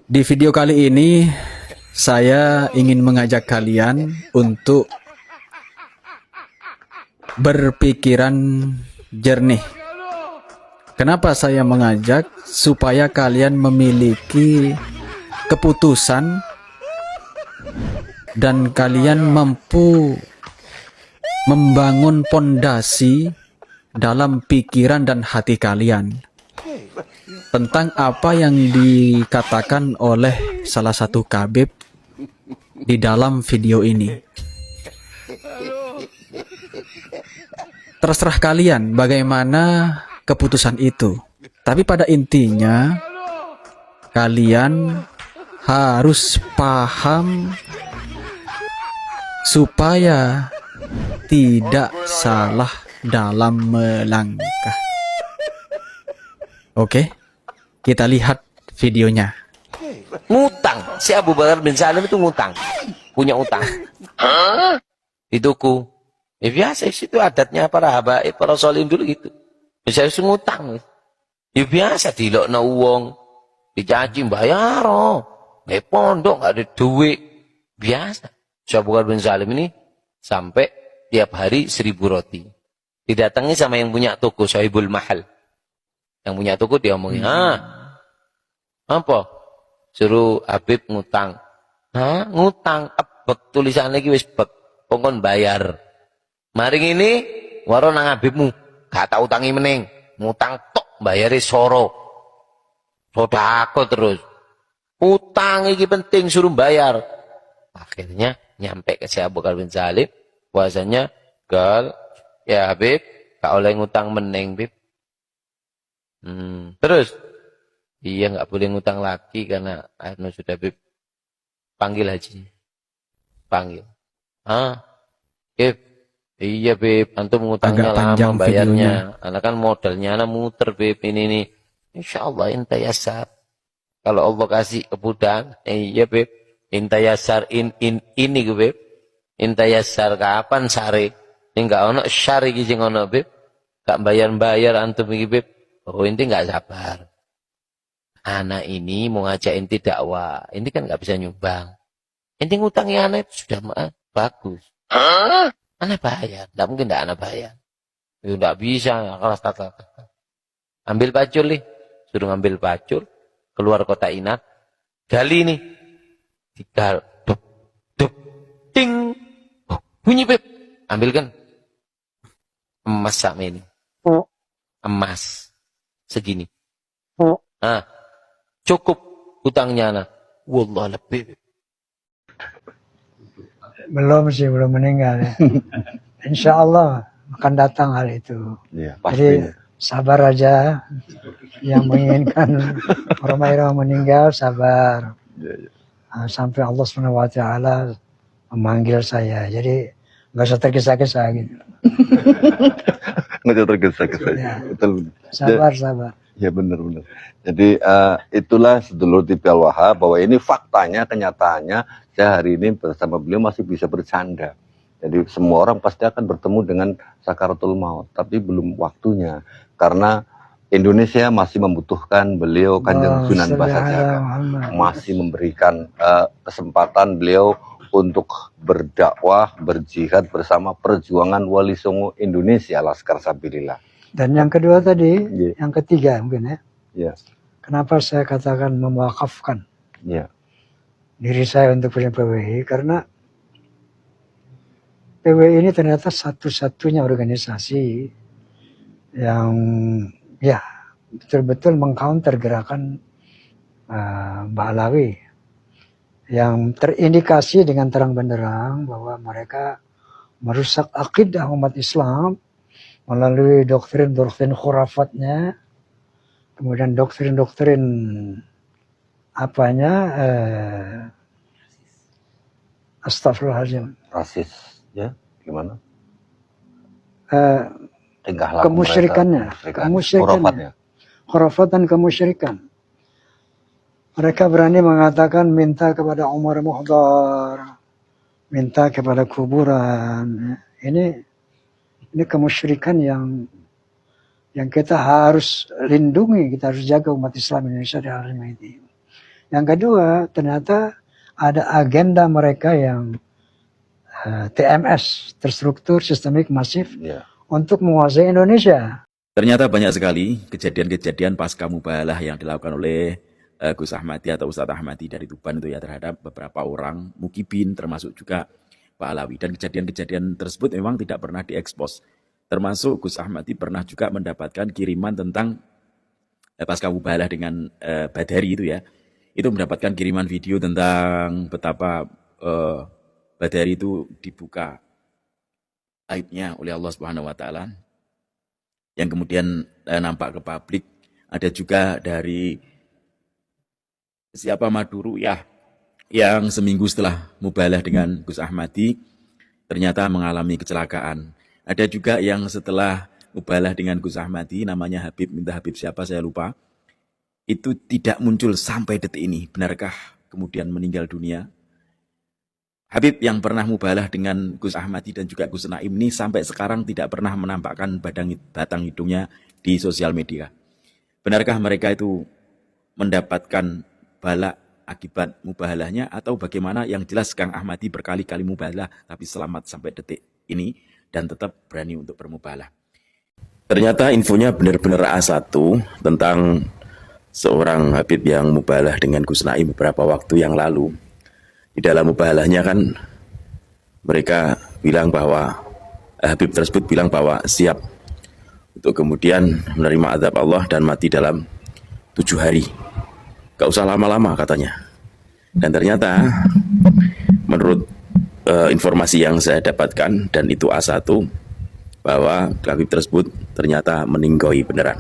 Di video kali ini saya ingin mengajak kalian untuk berpikiran jernih. Kenapa saya mengajak? Supaya kalian memiliki keputusan dan kalian mampu membangun pondasi dalam pikiran dan hati kalian tentang apa yang dikatakan oleh salah satu kabib di dalam video ini. Terserah kalian bagaimana keputusan itu. Tapi pada intinya kalian harus paham supaya tidak salah dalam melangkah. Oke, kita lihat videonya. Ngutang. Si Abu Bakar bin Salim itu ngutang. Punya utang. Di tuku. Ya biasa itu adatnya para habaib, para solim dulu gitu. Bisa ngutang. Ya biasa dilokno uang, dicaci bayar. Nggak pondok, nggak ada duit. Biasa. Si Abu Bakar bin Salim ini sampai tiap hari 1000 roti. Didatangi sama yang punya toko, Sahibul Mahal. Yang punya toko dia omongin, apa? Suruh Habib ngutang. Ngutang. Ebek tulisan lagi wis bek. Pokoknya bayar. Mari ini waro nang Habibmu. Gak tak utangi meneng. Ngutang tok bayari soro. Sodako terus. Utang iki penting suruh bayar. Akhirnya nyampe ke si Abu Bakar bin Salim. Bahasanya, gal, ya Habib, gak oleh ngutang meneng, Bib. Terus, iya gak boleh ngutang lagi karena sudah Bib. Panggil haji. Panggil. Bib. Iya Beb, antum ngutangnya lama bayarnya. Anak kan modalnya anak muter Beb ini. Insyaallah inta yasar. Kalau Allah kasih kemudahan, iya Beb. Inta yasar ini gue Beb. Inta yasar kapan sare? Enggak ono syari iki sing ono Beb. Gak bayar antum iki Beb. Oh inti enggak sabar. Anak ini mau ngajak inti dakwah. Inti kan enggak bisa nyumbang. Inti ngutangnya anak itu sudah bagus. Anak bayar, tidak mungkin tidak anak bayar. Itu tidak bisa, kelas tata. Ambil pacul nih, suruh ngambil pacul, keluar kota Inat, gali nih, tinggal, dup, ting, bunyi Beb, ambilkan emas sama ini, emas segini, cukup hutangnya anak, wallah lebih. Belum sih, belum meninggal ya. Insya Allah akan datang hal itu. Ya, jadi sabar aja. Yang menginginkan orang meninggal, sabar. Sampai Allah SWT memanggil saya. Jadi nggak usah tergesa-gesa gitu. Nggak usah tergesa-gesa. Ya. Betul. Sabar. Ya benar. Jadi itulah sedulur TV Al-Wahhab bahwa ini faktanya, kenyataannya saya hari ini bersama beliau masih bisa bercanda. Jadi semua orang pasti akan bertemu dengan sakaratul maut, tapi belum waktunya karena Indonesia masih membutuhkan beliau Kanjeng Sunan Basajaga, masih memberikan kesempatan beliau untuk berdakwah, berjihad bersama perjuangan Wali Songo Indonesia Laskar Sabilillah. Dan yang kedua tadi, yang ketiga mungkin ya. Kenapa saya katakan mewakafkan diri saya untuk PWI, karena PWI ini ternyata satu-satunya organisasi yang betul-betul mengcounter gerakan Ba'alawi yang terindikasi dengan terang benderang bahwa mereka merusak akidah umat Islam melalui doktrin-doktrin khurafatnya, kemudian doktrin-doktrin astagfirullahaladzim. Rasis, ya? Gimana? Kemusyrikannya. Khurafat dan kemusyrikan. Mereka berani mengatakan minta kepada Umar Muhdar, minta kepada kuburan. Ini kemusyrikan yang kita harus lindungi, kita harus jaga umat Islam Indonesia di alam ini. Yang kedua, ternyata ada agenda mereka yang TMS, terstruktur, sistemik, masif, untuk menguasai Indonesia. Ternyata banyak sekali kejadian-kejadian pasca mubahalah yang dilakukan oleh Gus Ahmadi atau Ustadz Ahmadi dari Tuban itu ya terhadap beberapa orang mukibin termasuk juga Pak Alawi. Dan kejadian-kejadian tersebut memang tidak pernah diekspos. Termasuk Gus Ahmadi pernah juga mendapatkan kiriman tentang pasca mubahalah dengan Badari itu ya. Itu mendapatkan kiriman video tentang betapa Badari itu dibuka aibnya oleh Allah Subhanahu wa taala yang kemudian nampak ke publik. Ada juga dari siapa Maduru ya, yang seminggu setelah mubahalah dengan Gus Ahmadi ternyata mengalami kecelakaan. Ada juga yang setelah mubahalah dengan Gus Ahmadi, namanya Habib, minta Habib siapa saya lupa, itu tidak muncul sampai detik ini. Benarkah kemudian meninggal dunia? Habib yang pernah mubahalah dengan Gus Ahmadi dan juga Gus Naim ini sampai sekarang tidak pernah menampakkan batang hidungnya di sosial media. Benarkah mereka itu mendapatkan bala akibat mubahalahnya atau bagaimana? Yang jelas Kang Ahmadi berkali-kali mubahalah tapi selamat sampai detik ini dan tetap berani untuk bermubahalah. Ternyata infonya benar-benar A1 tentang seorang Habib yang mubahalah dengan Gus Naim beberapa waktu yang lalu. Di dalam mubahalahnya kan mereka bilang bahwa Habib tersebut bilang bahwa siap untuk kemudian menerima azab Allah dan mati dalam 7 hari. Gak usah lama-lama katanya. Dan ternyata menurut informasi yang saya dapatkan dan itu A1 bahwa Habib tersebut ternyata meninggoy beneran.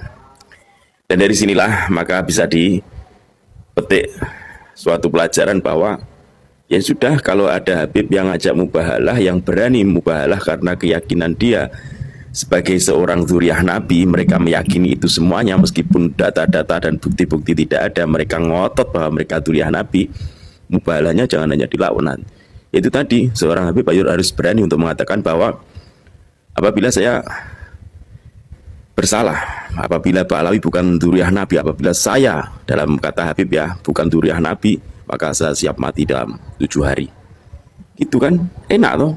Dan dari sinilah maka bisa dipetik suatu pelajaran bahwa ya sudah, kalau ada Habib yang ngajak mubahalah, yang berani mubahalah karena keyakinan dia sebagai seorang dzurriyyah Nabi, mereka meyakini itu semuanya meskipun data-data dan bukti-bukti tidak ada, mereka ngotot bahwa mereka dzurriyyah Nabi, mubahalahnya jangan hanya dilakukan. Itu tadi, seorang Habib harus berani untuk mengatakan bahwa apabila saya bersalah, apabila Pak Alawi bukan dzurriyyah Nabi, apabila saya, dalam kata Habib ya, bukan dzurriyyah Nabi, maka saya siap mati dalam 7 hari. Itu kan enak toh.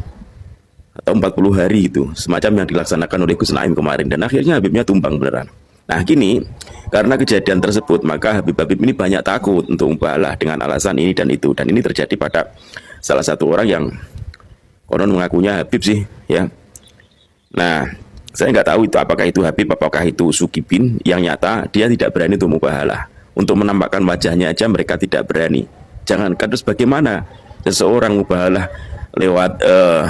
Atau 40 hari itu, semacam yang dilaksanakan oleh Gus Naim kemarin. Dan akhirnya Habibnya tumbang beneran. Nah kini, karena kejadian tersebut, maka Habib-Habib ini banyak takut untuk mubahalah dengan alasan ini dan itu. Dan ini terjadi pada salah satu orang yang konon mengakunya Habib sih ya. Nah, saya nggak tahu itu apakah itu Habib, apakah itu Sukibin. Yang nyata dia tidak berani untuk mubahalah. Untuk menampakkan wajahnya aja mereka tidak berani. Jangankan terus bagaimana seseorang mubahalah lewat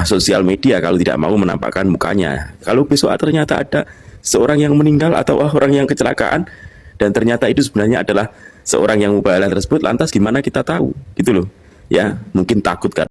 sosial media kalau tidak mau menampakkan mukanya. Kalau besok ternyata ada seorang yang meninggal atau orang yang kecelakaan dan ternyata itu sebenarnya adalah seorang yang mubahalah tersebut, lantas gimana kita tahu? Gitu loh. Ya, mungkin takut kan.